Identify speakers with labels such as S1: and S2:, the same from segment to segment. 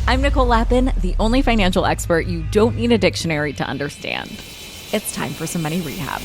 S1: I'm Nicole Lappin, the only financial expert you don't need a dictionary to understand. It's time for some money rehab.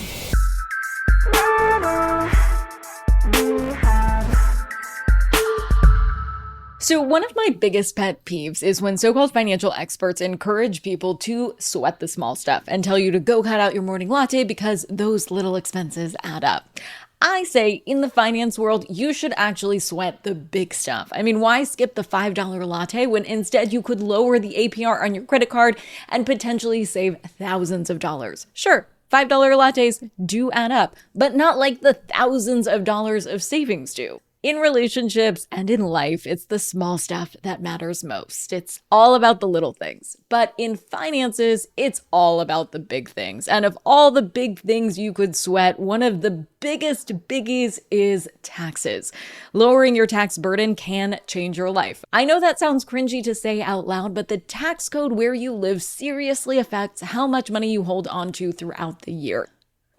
S1: So one of my biggest pet peeves is when so-called financial experts encourage people to sweat the small stuff and tell you to go cut out your morning latte because those little expenses add up. I say in the finance world, you should actually sweat the big stuff. I mean, why skip the $5 latte when instead you could lower the APR on your credit card and potentially save thousands of dollars? Sure, $5 lattes do add up, but not like the thousands of dollars of savings do. In relationships and in life, it's the small stuff that matters most. It's all about the little things. But in finances, it's all about the big things. And of all the big things you could sweat, one of the biggest biggies is taxes. Lowering your tax burden can change your life. I know that sounds cringy to say out loud, but the tax code where you live seriously affects how much money you hold on to throughout the year.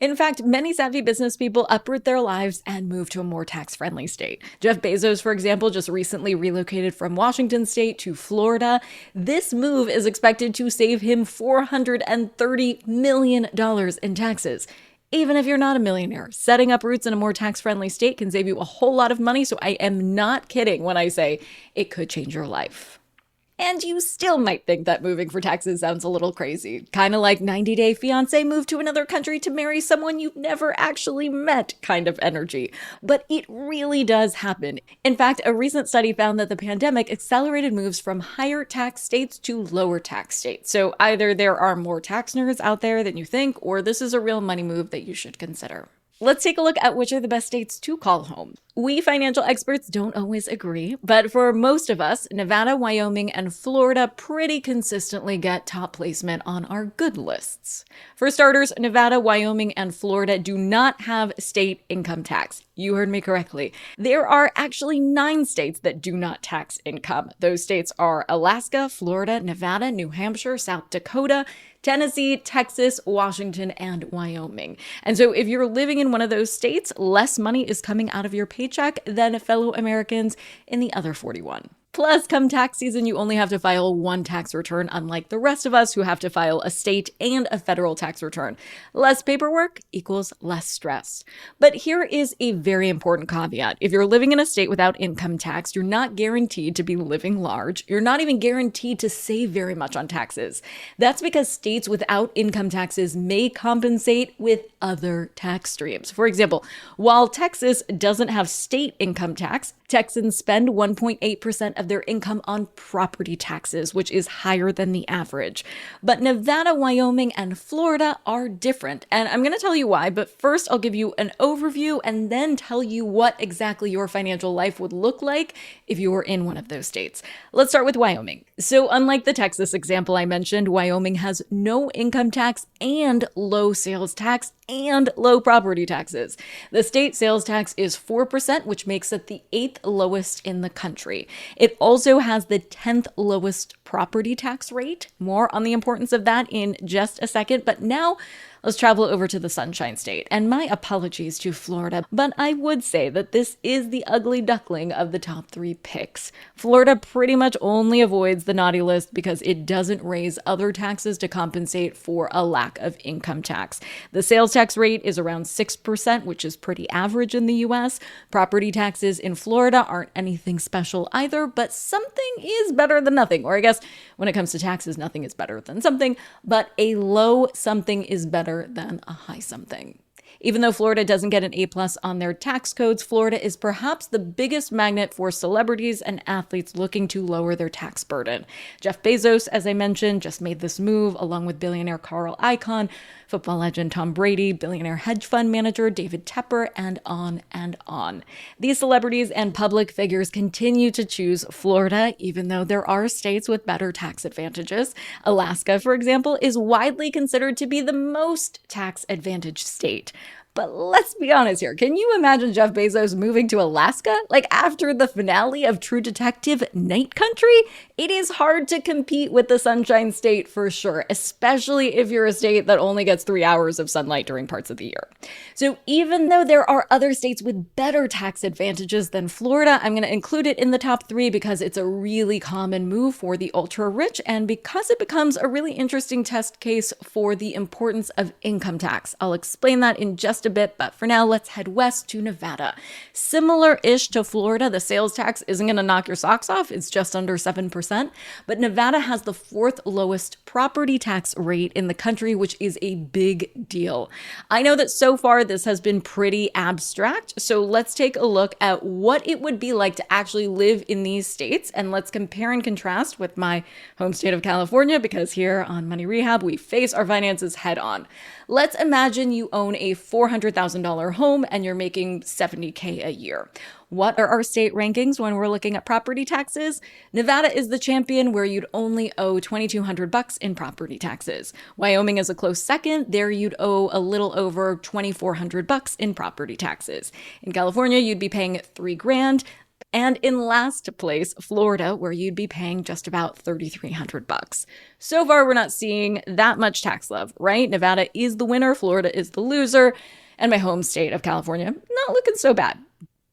S1: In fact, many savvy business people uproot their lives and move to a more tax-friendly state. Jeff Bezos, for example, just recently relocated from Washington state to Florida. This move is expected to save him $430 million in taxes. Even if you're not a millionaire, setting up roots in a more tax-friendly state can save you a whole lot of money, so I am not kidding when I say it could change your life. And you still might think that moving for taxes sounds a little crazy. Kind of like 90 Day Fiancé move to another country to marry someone you've never actually met kind of energy. But it really does happen. In fact, a recent study found that the pandemic accelerated moves from higher tax states to lower tax states. So either there are more tax nerds out there than you think, or this is a real money move that you should consider. Let's take a look at which are the best states to call home. We financial experts don't always agree, but for most of us, Nevada, Wyoming, and Florida pretty consistently get top placement on our good lists. For starters, Nevada, Wyoming, and Florida do not have state income tax. You heard me correctly. There are actually 9 states that do not tax income. Those states are Alaska, Florida, Nevada, New Hampshire, South Dakota, Tennessee, Texas, Washington, and Wyoming. And so if you're living in one of those states, less money is coming out of your paycheck than fellow Americans in the other 41. Plus, come tax season, you only have to file one tax return, unlike the rest of us who have to file a state and a federal tax return. Less paperwork equals less stress. But here is a very important caveat. If you're living in a state without income tax, you're not guaranteed to be living large. You're not even guaranteed to save very much on taxes. That's because states without income taxes may compensate with other tax streams. For example, while Texas doesn't have state income tax, Texans spend 1.8% of their income on property taxes, which is higher than the average. But Nevada, Wyoming, and Florida are different, and I'm going to tell you why, but first I'll give you an overview and then tell you what exactly your financial life would look like if you were in one of those states. Let's start with Wyoming. So unlike the Texas example I mentioned, Wyoming has no income tax and low sales tax and low property taxes. The state sales tax is 4%, which makes it the 8th lowest in the country. It also has the 10th lowest property tax rate. More on the importance of that in just a second, but now let's travel over to the Sunshine State. And my apologies to Florida, but I would say that this is the ugly duckling of the top 3 picks. Florida pretty much only avoids the naughty list because it doesn't raise other taxes to compensate for a lack of income tax. The sales tax rate is around 6%, which is pretty average in the US. Property taxes in Florida aren't anything special either, but something is better than nothing. Or I guess when it comes to taxes, nothing is better than something, but a low something is better than a high something. Even though Florida doesn't get an A+ on their tax codes, Florida is perhaps the biggest magnet for celebrities and athletes looking to lower their tax burden. Jeff Bezos, as I mentioned, just made this move along with billionaire Carl Icahn, football legend Tom Brady, billionaire hedge fund manager David Tepper, and on and on. These celebrities and public figures continue to choose Florida, even though there are states with better tax advantages. Alaska, for example, is widely considered to be the most tax advantaged state. But let's be honest here. Can you imagine Jeff Bezos moving to Alaska? Like after the finale of True Detective Night Country? It is hard to compete with the Sunshine State for sure, especially if you're a state that only gets 3 hours of sunlight during parts of the year. So even though there are other states with better tax advantages than Florida, I'm going to include it in the top 3 because it's a really common move for the ultra rich and because it becomes a really interesting test case for the importance of income tax. I'll explain that in just a bit, but for now, let's head west to Nevada. Similar-ish to Florida, the sales tax isn't going to knock your socks off. It's just under 7%, but Nevada has the 4th lowest property tax rate in the country, which is a big deal. I know that so far this has been pretty abstract, so let's take a look at what it would be like to actually live in these states, and let's compare and contrast with my home state of California, because here on Money Rehab, we face our finances head on. Let's imagine you own a $400,000 home and you're making $70K a year. What are our state rankings when we're looking at property taxes? Nevada is the champion where you'd only owe $2,200 in property taxes. Wyoming is a close second. There you'd owe a little over $2,400 in property taxes. In California, you'd be paying $3,000. And in last place, Florida, where you'd be paying just about $3,300. So far, we're not seeing that much tax love, right? Nevada is the winner, Florida is the loser, and my home state of California, not looking so bad.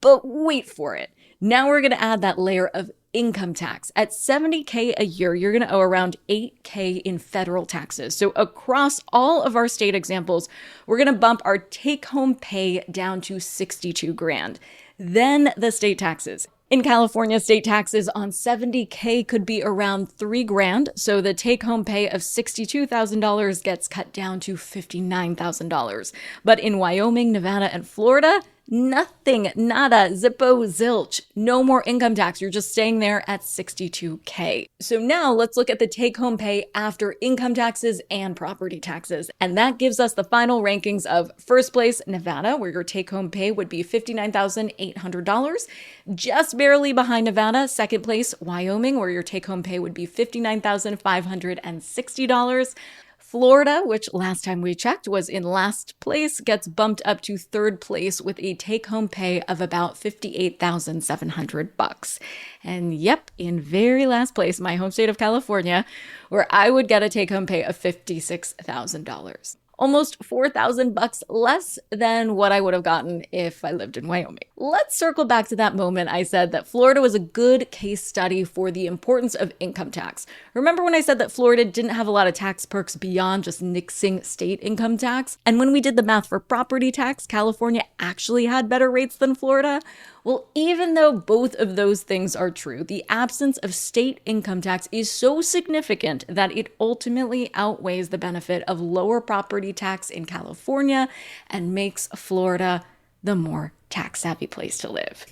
S1: But wait for it. Now we're going to add that layer of income tax. At $70K a year, you're going to owe around $8K in federal taxes. So across all of our state examples, we're going to bump our take-home pay down to $62,000. Then the state taxes. In California, state taxes on $70K could be around $3,000, so the take-home pay of $62,000 gets cut down to $59,000. But in Wyoming, Nevada, and Florida, nothing, nada, zippo, zilch, no more income tax. You're just staying there at $62K. So now let's look at the take-home pay after income taxes and property taxes. And that gives us the final rankings of first place, Nevada, where your take-home pay would be $59,800. Just barely behind Nevada. Second place, Wyoming, where your take-home pay would be $59,560. Florida, which last time we checked was in last place, gets bumped up to third place with a take-home pay of about $58,700. And yep, in very last place, my home state of California, where I would get a take-home pay of $56,000. Almost $4,000 less than what I would have gotten if I lived in Wyoming. Let's circle back to that moment I said that Florida was a good case study for the importance of income tax. Remember when I said that Florida didn't have a lot of tax perks beyond just nixing state income tax? And when we did the math for property tax, California actually had better rates than Florida? Well, even though both of those things are true, the absence of state income tax is so significant that it ultimately outweighs the benefit of lower property tax in California and makes Florida the more tax-savvy place to live.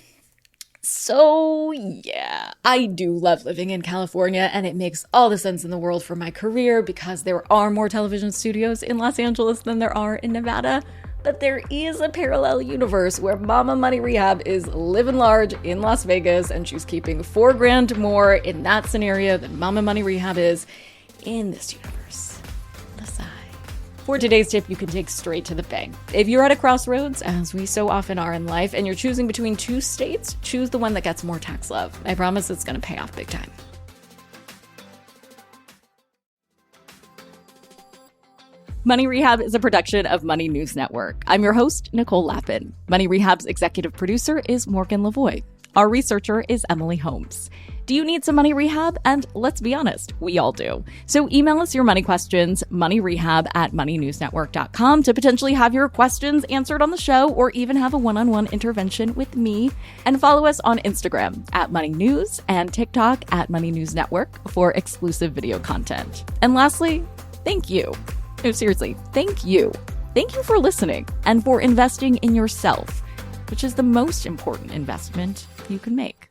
S1: So yeah, I do love living in California, and it makes all the sense in the world for my career because there are more television studios in Los Angeles than there are in Nevada. But there is a parallel universe where Mama Money Rehab is living large in Las Vegas, and she's keeping $4,000 more in that scenario than Mama Money Rehab is in this universe. The sigh. For today's tip, you can take straight to the bank. If you're at a crossroads, as we so often are in life, and you're choosing between two states, choose the one that gets more tax love. I promise it's going to pay off big time. Money Rehab is a production of Money News Network. I'm your host, Nicole Lappin. Money Rehab's executive producer is Morgan Lavoie. Our researcher is Emily Holmes. Do you need some money rehab? And let's be honest, we all do. So email us your money questions, moneyrehab@moneynewsnetwork.com, to potentially have your questions answered on the show or even have a one-on-one intervention with me. And follow us on Instagram @MoneyNews and TikTok @MoneyNewsNetwork for exclusive video content. And lastly, thank you. No, seriously, thank you. Thank you for listening and for investing in yourself, which is the most important investment you can make.